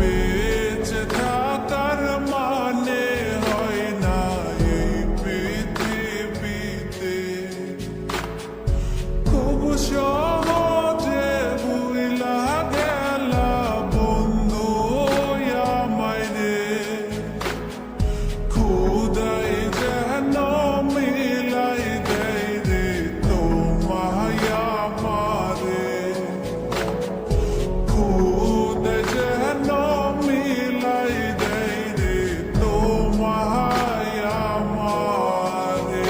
বেঁচে থাকার মানে হয় না এই পৃথিবীতে। খুব সহজে ভুইলা গেলা বন্ধু আমায় রে, খুদাই যেন মিলাই দেয় রে তোমায় আমারে, খুদাই যেন মিলাই দেয় রে তোমায় আমারে।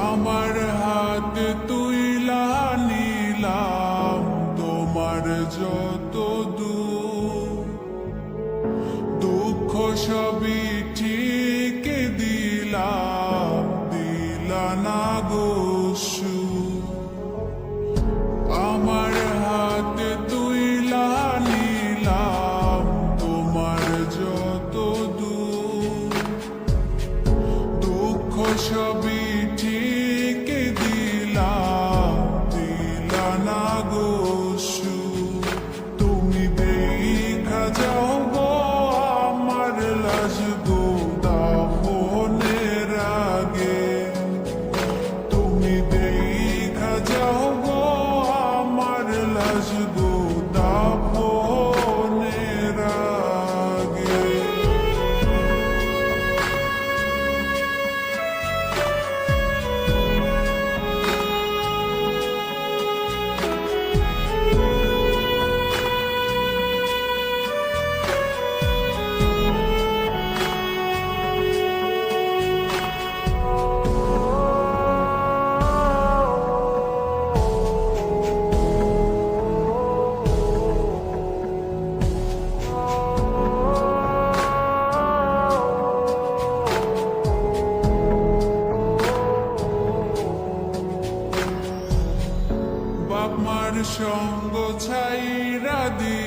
আমার হাত তুইলা নিলাম তোমার যত দুঃখ সবই ঠিক দিলাম, দিলা না গোসু। আমার হাত তুইলা নিলাম তোমার যত দুঃখ সবই ঠিক দিলাম, দিলা না গোসু। তুমি দেখা যাও গো আমার লাশ গো দাফনের আগে, তুমি দেখা যাও গো আমার লাশ গো দাফনের আগে। বাপ মার সঙ্গ ছাইরা দি